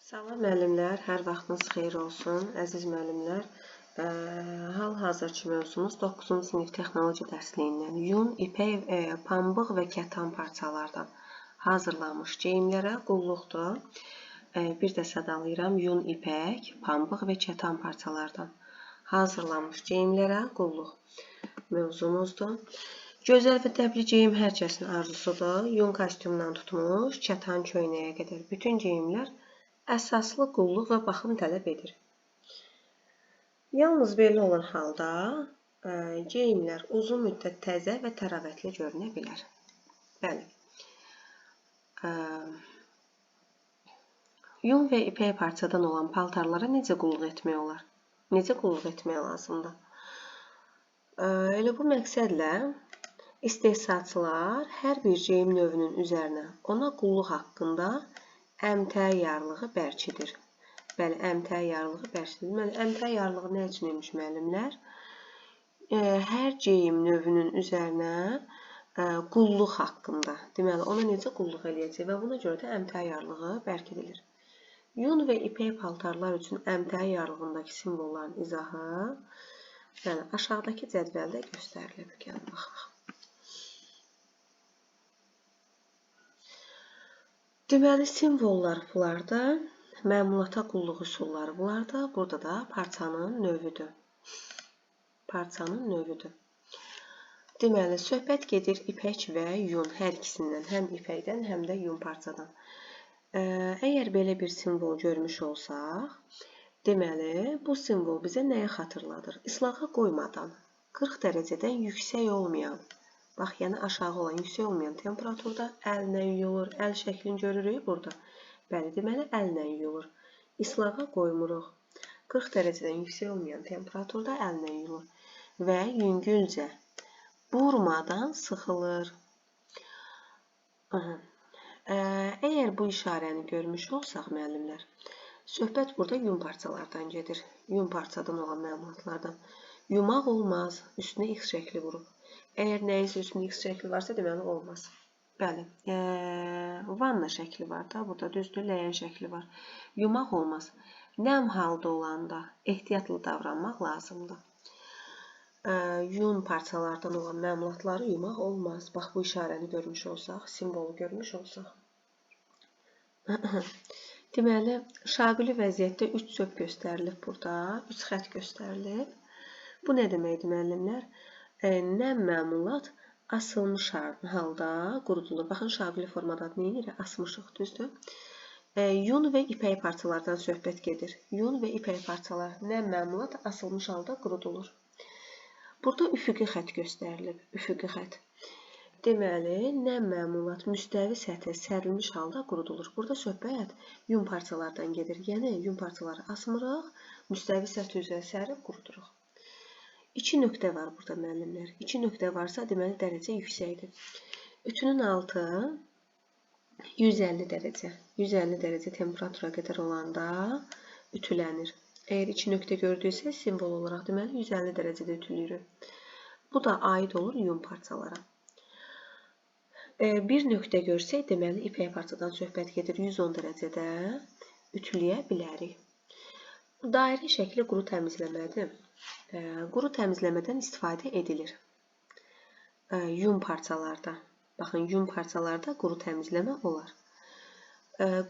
Salam müəllimlər, hər vaxtınız xeyir olsun. Əziz müəllimlər, hal-hazırki mövzumuz 9-cu sinif texnologiya dərsliyindən yun, ipək, pambıq və kətan parçalardan hazırlanmış geyimlərə qulluqdur. Bir də sadalayıram, yun, ipək, pambıq və kətan parçalardan hazırlanmış geyimlərə qulluq mövzumuzdur. Gözəl və dəbli geyim hər kəsin arzusudur. Yun kostyumdan tutmuş, kətan köynəyə qədər bütün geyimlər əsaslı qulluq və baxım tələb edir. Yalnız belə olan halda geyimlər uzun müddət təzə və təravətli görünə bilər. Bəli. Yun və ipək parçadan olan paltarlara necə qulluq etmək olar? Necə qulluq etmək lazımdır? Elə bu məqsədlə istehsalçılar hər bir geyim növünün üzərinə ona qulluq haqqında əmtəə yarlığı bərkidir. Bəli, əmtəə yarlığı bərkidir. Deməli, əmtəə yarlığı nə üçün imiş müəllimlər? Hər geyim növünün üzərinə qulluq haqqında. Deməli, ona necə qulluq eləyəcək və buna görə də əmtəə yarlığı bərkidilir. Yun və ipək paltarlar üçün əmtəə yarlığındakı simvolların izahı aşağıdakı cədvəldə göstərilib. Gəlin baxaq. Deməli, simvollar bunlarda, məmulata qulluq üsulları bunlarda, burada da parçanın növüdür. Parçanın növüdür. Deməli, söhbət gedir ipək və yun hər ikisindən, həm ipəkdən, həm də yun parçadan. Əgər belə bir simvol görmüş olsaq, deməli, bu simvol bizə nəyə xatırladır? İslağa qoymadan, 40 dərəcədən yüksək olmayan, bax, yəni aşağı olan, yüksək olmayan temperaturda əllə yuyulur. Əl şəklini görürük burada. Bəli, deməli, əllə yuyulur. İslağa qoymuruq. 40 dərəcədən yüksək olmayan temperaturda əllə yuyulur. Və yüngülcə, burmadan sıxılır. Əgər bu işarəni görmüş olsaq, müəllimlər, söhbət burada yun parçalardan gedir. Yun parçadan olan məlumatlardan. Yumaq olmaz, üstünə X şəkli vurub. Əgər nəyinsə üstünə X şəkli varsa, deməli olmaz. Bəli, vanna şəkli var da, burada düzdür, ləyən şəkli var. Yumaq olmaz. Nəm halda olanda ehtiyatlı davranmaq lazımdır. Yun parçalardan olan məlumatları yumaq olmaz. Bax, bu işarəni görmüş olsaq, simvolu görmüş olsaq. Deməli, şaquli vəziyyətdə 3 çöp göstərilib burada, 3 xət göstərilib. Bu nə deməkdir, müəllimlər? Nəm məmulat asılmış halda qurudulur. Baxın, şaquli formada nəyə asmışıq, düzdür? Yun və ipək parçalardan söhbət gedir. Yun və ipək parçalar nəm məmulat asılmış halda qurudulur. Burada üfüqi xət göstərilib. Üfüqi xət. Deməli, nəm məmulat müstəvi səthə sərilmiş halda qurudulur. Burada söhbət yun parçalardan gedir. Yəni, yun parçaları asmırıq, müstəvi səthi üzrə sərib quruduruq. 2 nöqtə var burada, müəllimlər. 2 nöqtə varsa, deməli, dərəcə yüksəkdir. Ütünün altı 150 dərəcə. 150 dərəcə temperatura qədər olanda ütülənir. Əgər 2 nöqtə gördüksə, simvol olaraq, deməli, 150 dərəcədə ütülüyürük. Bu da aid olur yun parçalara. Bir nöqtə görsək, deməli, ipək parçadan söhbət gedir. 110 dərəcədə ütüləyə bilərik. Dairə şəkli quru təmizləmədir. Quru təmizləmədən istifadə edilir. Yun parçalarda. Baxın, yun parçalarda quru təmizləmə olar.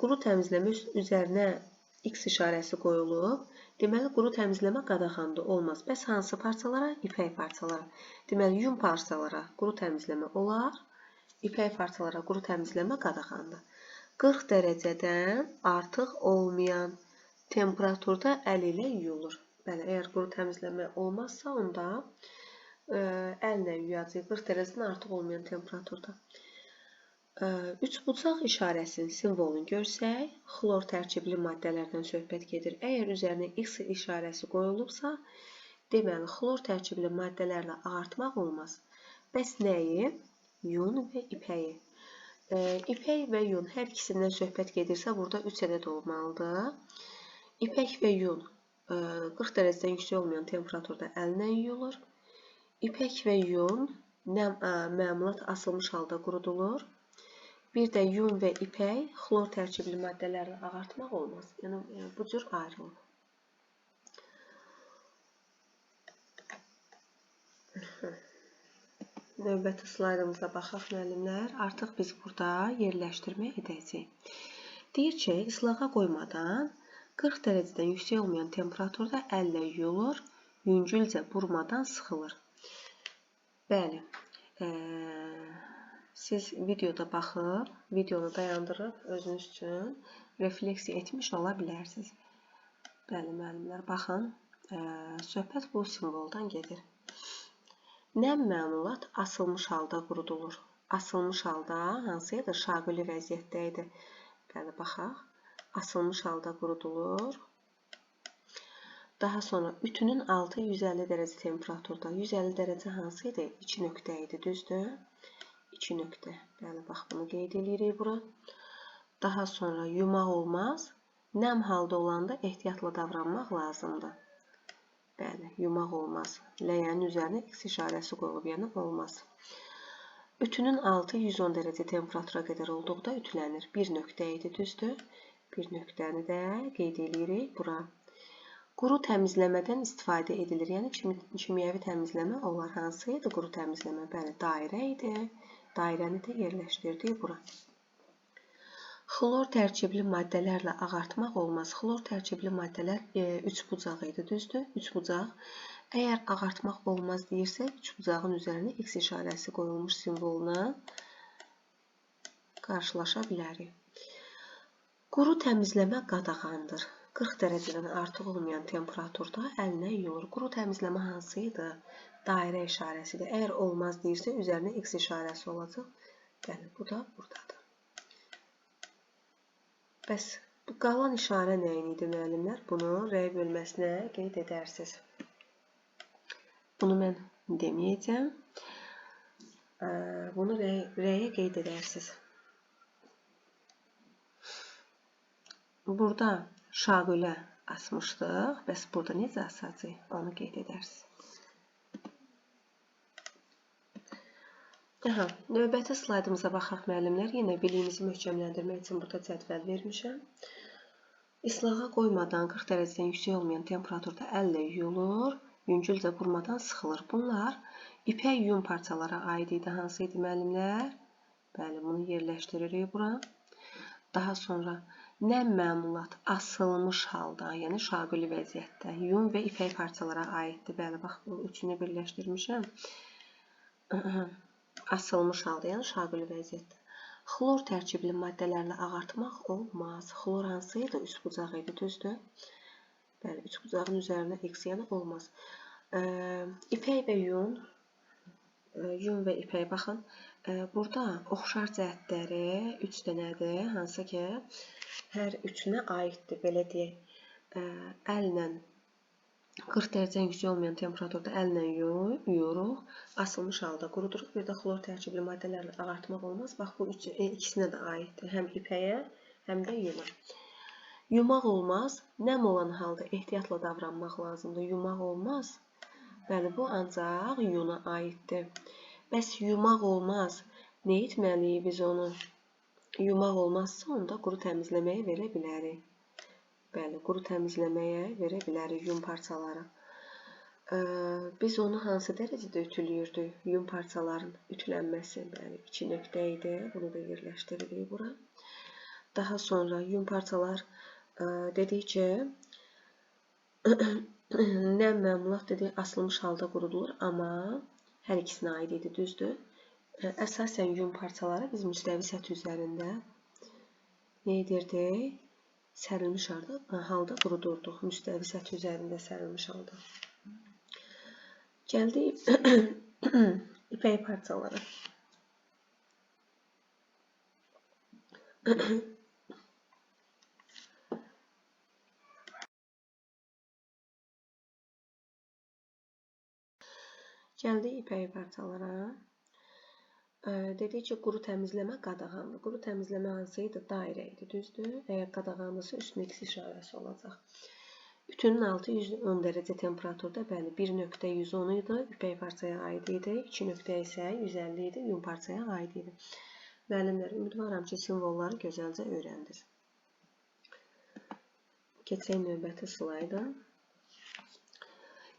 Quru təmizləmə üzərinə X işarəsi qoyulub. Deməli, quru təmizləmə qadağandır, olmaz. Bəs hansı parçalara? İpək parçalara. Deməli, yun parçalara quru təmizləmə olar. İpək parçalara quru təmizləmə qadağandır. 40 dərəcədən artıq olmayan temperaturda əl ilə yuyulur. Bəli, əgər quru təmizləmə olmazsa, onda əllə yuyacaq 40 dərəcədən artıq olmayan temperaturda. Üçbucaq işarəsinin simvolunu görsək, xlor tərkibli maddələrdən söhbət gedir. Əgər üzərinə X işarəsi qoyulubsa, deməli, xlor tərkibli maddələrlə ağartmaq olmaz. Bəs nəyi? Yun və ipəyi. İpək və yun hər ikisindən söhbət gedirsə, burada 3 ədəd olmalıdır. İpək və yun 40 dərəcədən yüksək olmayan temperaturda əllə yuyulur. İpək və yun məmulat asılmış halda qurudulur. Bir də yun və ipək xlor tərkibli maddələrlə ağartmaq olmaz. Yəni bu cür ayrılır. Növbəti slaydımıza baxaq müəllimlər. Artıq biz burada yerləşdirmə edəcəyik. Deyir ki, islağa qoymadan 40 dərəcədən yüksək olmayan temperaturda əllə yuyulur, yüngülcə burmadan sıxılır. Bəli, siz videoda baxıb, videonu dayandırıb özünüz üçün refleksiya etmiş ola bilərsiniz. Bəli, müəllimlər, baxın, söhbət bu simvoldan gedir. Nəm məmulat asılmış halda qurudulur. Asılmış halda hansıdır? Şaquli vəziyyətdə idi. Bəli, baxaq. Asılmış halda qurudulur. Daha sonra ütünün altı 150 dərəcə temperaturda. 150 dərəcə hansı idi? 2 nöqtə idi, düzdür? 2 nöqtə. Bəli, bax, bunu qeyd edirik bura. Daha sonra yumaq olmaz. Nəm halda olanda ehtiyatla davranmaq lazımdır. Bəli, yumaq olmaz. Ləyənin üzərinə X işarəsi qoyulub, yəni olmaz. Ütünün altı 110 dərəcə temperatura qədər olduqda ütülənir. Bir nöqtə idi, düzdür? Bir nöqtəni də qeyd edirik bura. Quru təmizləmədən istifadə edilir. Yəni kimyəvi təmizləmə olar. Hansı idi quru təmizləmə? Bəli, dairə idi. Dairəni də yerləşdirdik bura. Xlor tərkibli maddələrlə ağartmaq olmaz. Xlor tərkibli maddələr 3 bucaq idi, düzdür? 3 bucaq. Əgər ağartmaq olmaz deyirsə, 3 bucağın üzərinə X işarəsi qoyulmuş simvoluna qarşılaşa bilərik. Quru təmizləmə qadağandır. 40 dərəcədən artıq olmayan temperaturda əlinə yuyulur. Quru təmizləmə hansı idi? Dairə işarəsidir. Əgər olmaz deyirsə, üzərinə X işarəsi olacaq. Bəli, bu da buradadır. Bəs bu qalan işarə nəyin idi, müəllimlər? Bunu R bölməsinə qeyd edərsiniz. Bunu mən deməyəcəm. Bunu R-yə qeyd edərsiniz. Burada şaqulə asmışdıq. Bəs burada necə asacağıq? Onu qeyd edərsiniz. Növbəti slaydımıza baxaq, müəllimlər. Yenə biliyimizi möhkəmləndirmək üçün burada cədvəl vermişəm. İslağa qoymadan 40 dərəcədən yüksək olmayan temperaturda əllə yuyulur, yüngülcə burmadan sıxılır. Bunlar ipək yun parçalara aid idi. Hansı idi, müəllimlər? Bəli, bunu yerləşdiririk bura. Daha sonra nəm məmulat asılmış halda, yəni şaquli vəziyyətdə yun və ipək parçalara aiddir. Bəli, bax, bu üçünü birləşdirmişəm. Asılmış halda, yəni şaquli vəziyyətdə. Xlor tərkibli maddələrlə ağartmaq olmaz. Xlor hansı idi? 3 bucaq idi, düzdür? Bəli, 3 bucağın üzərinə X, yəni olmaz. İpək və yun və ipək, baxın, burada oxşar cəhətləri 3 dənədir, hansı ki, hər üçünə aiddir, belə deyək. Əllə 40 dərəcədən yüksək olmayan temperaturda əllə yuyuruq, asılmış halda quruduruq. Bir də xlor tərkibli maddələrlə ağartmaq olmaz. Bax, bu ikisinə də aiddir. Həm ipəyə, həm də yuna. Yumaq olmaz. Nəm olan halda ehtiyatla davranmaq lazımdır. Yumaq olmaz. Bəli, bu ancaq yuna aiddir. Bəs yumaq olmaz. Nə etməliyik biz onu? Yumaq olmazsa, onda quru təmizləməyə verə bilərik. Bəli, quru təmizləməyə verə bilərik yun parçaları. Biz onu hansı dərəcədə ütülüyürdük? Yun parçaların ütülənməsi, bəli, 2 nöqtə idi. Bunu da yerləşdiririk bura. Daha sonra yun parçalar dedik ki, nəm məmulat dedik, asılmış halda qurudulur, amma hər ikisinə aid idi, düzdür? Əsasən yun parçaları biz müstəvi səthi üzərində nə edirdik? Sərilmiş halda qurudurduq. Müstəvi səthi üzərində sərilmiş halda. Gəldik ipək parçaları. Gəldik ipək parçalara. Dedik ki, quru təmizləmə qadağandır. Quru təmizləmə hansı idi? Dairə idi, düzdür? Əgər qadağanlısı üstünə X işarəsi olacaq. Ütünün altı 110 dərəcə temperaturda, bəli, bir nöqtə 110 idi, ipək parçaya aid idi. 2 nöqtə isə 150 idi, yun parçaya aid idi. Müəllimlər, ümidvaram ki, simvolları gözəlcə öyrəndiniz. Keçək növbəti slayda.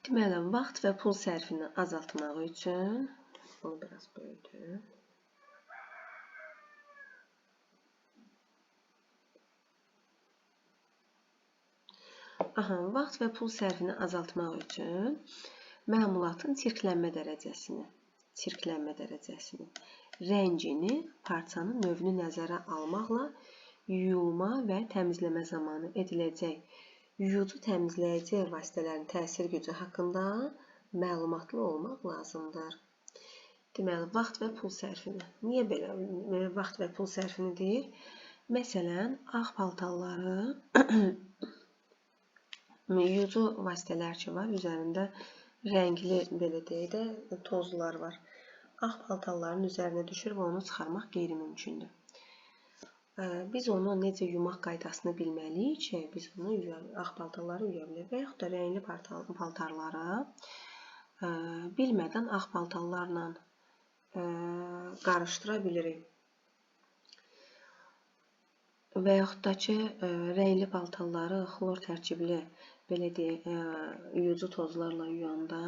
Deməli, vaxt və pul sərfini azaltmaq üçün bunu biraz böyüdüm. Vaxt və pul sərfini azaltmaq üçün məmulatın çirklənmə dərəcəsini, rəngini, parçanın növünü nəzərə almaqla yuyulma və təmizləmə zamanı ediləcək yuyucu təmizləyici vasitələrin təsir gücü haqqında məlumatlı olmaq lazımdır. Deməli, vaxt və pul sərfini. Niyə belə vaxt və pul sərfini deyir? Məsələn, ağ paltarları yuyucu vasitələr ki var, üzərində rəngli, belə deyək də, tozlar var. Ağ paltarların üzərinə düşür və onu çıxarmaq qeyri-mümkündür. Biz onu necə yumaq qaydasını bilməliyik ki, biz onu ağ paltarları yuya bilərik və yaxud da rəngli paltarları bilmədən ağ paltarlarla qarışdıra bilirik. Və yaxud da ki, rəngli paltarları xlor tərkibli, belə deyək, yuyucu tozlarla yuyanda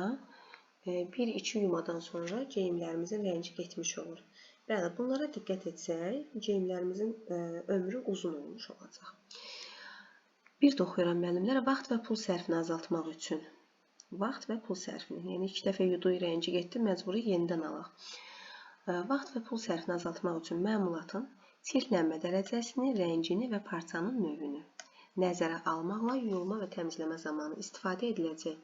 1-2 yumadan sonra geyimlərimizin rəngi getmiş olur. Bəli, bunlara diqqət etsək, geyimlərimizin ömrü uzun olmuş olacaq. Bir də oxuyuram müəllimlər, vaxt və pul sərfini azaltmaq üçün. Vaxt və pul sərfini, yəni 2 dəfə yudu, rəngi getdi, məcburi yenidən alaq. Vaxt və pul sərfini azaltmaq üçün məmulatın çirklənmə dərəcəsini, rəngini və parçanın növünü nəzərə almaqla yuyulma və təmizləmə zamanı istifadə ediləcək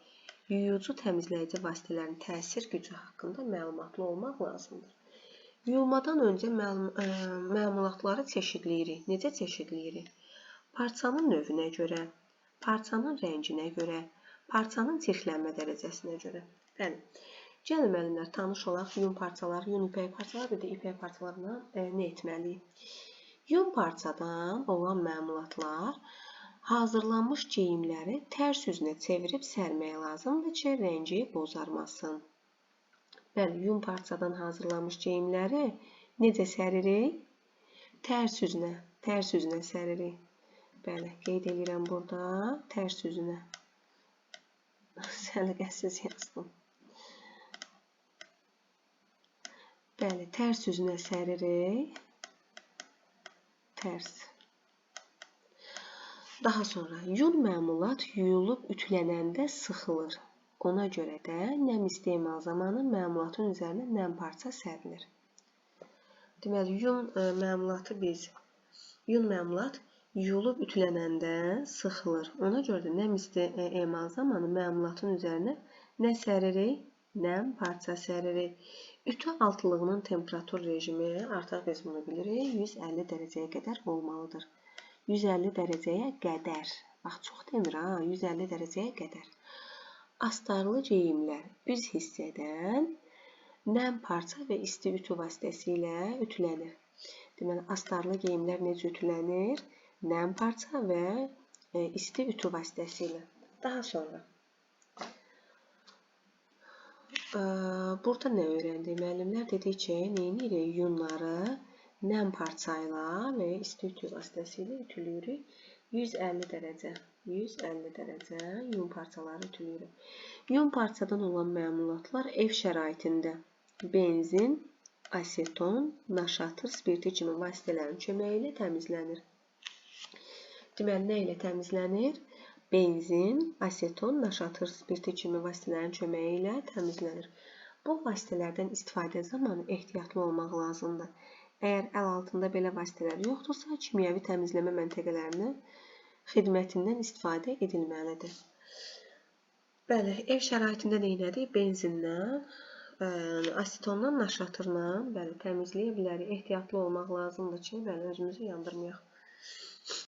yuyucu təmizləyici vasitələrin təsir gücü haqqında məlumatlı olmaq lazımdır. Yuyulmadan öncə məmulatları çeşidləyirik. Necə çeşidləyirik? Parçanın növünə görə, parçanın rənginə görə, parçanın çirklənmə dərəcəsinə görə. Bəli, gəlin müəllimlər, tanış olaq yun parçaları, yun ipək parçaları, bir də ipək parçalarına nə etməliyik? Yun parçadan olan məmulatlar hazırlanmış geyimləri tərs üzünə çevirib sərmək lazımdır ki, rəngi bozarmasın. Bəli, yun parçadan hazırlanmış geyimləri necə səririk? Tərs üzünə səririk. Bəli, qeyd edirəm burada, tərs üzünə. Səliqəsiz yazdım. Bəli, tərs üzünə səririk. Tərs. Daha sonra, yun məmulat yuyulub ütülənəndə sıxılır. Ona görə də nəm istemal zamanı məmulatın üzərinə nəm parça sərilir. Deməli, yun məmulat yuyulub ütülənəndə sıxılır. Ona görə də nəm istemal zamanı məmulatın üzərinə nə səririk? Nəm parça səririk. Ütü altlığının temperatur rejimi, artıq biz bunu bilirik, 150 dərəcəyə qədər olmalıdır. 150 dərəcəyə qədər. Bax, çox demir ha, 150 dərəcəyə qədər. Astarlı geyimlər üz hissədən nəm parça və isti ütü vasitəsilə ütülənir. Deməli, astarlı geyimlər necə ütülənir? Nəm parça və isti ütü vasitəsilə. Daha sonra, burada nə öyrəndik? Müəllimlər dedik ki, neyinirik? Yunları nəm parça ilə və isti ütü vasitəsilə ütülüyürük. 150 dərəcə yun parçaları ütülüyürük. Yun parçadan olan məmulatlar ev şəraitində benzin, aseton, naşatır, spirti kimi vasitələrin köməyi ilə təmizlənir. Deməli, nə ilə təmizlənir? Benzin, aseton, naşatır, spirti kimi vasitələrin köməyi ilə təmizlənir. Bu vasitələrdən istifadə zamanı ehtiyatlı olmaq lazımdır. Əgər əl altında belə vasitələr yoxdursa, kimyəvi təmizləmə məntəqələrinin xidmətindən istifadə edilməlidir. Bəli, ev şəraitində neynədik? Benzindən, asetondan, naşatırla təmizləyə bilərik. Ehtiyatlı olmaq lazımdır ki, özümüzü yandırmayaq.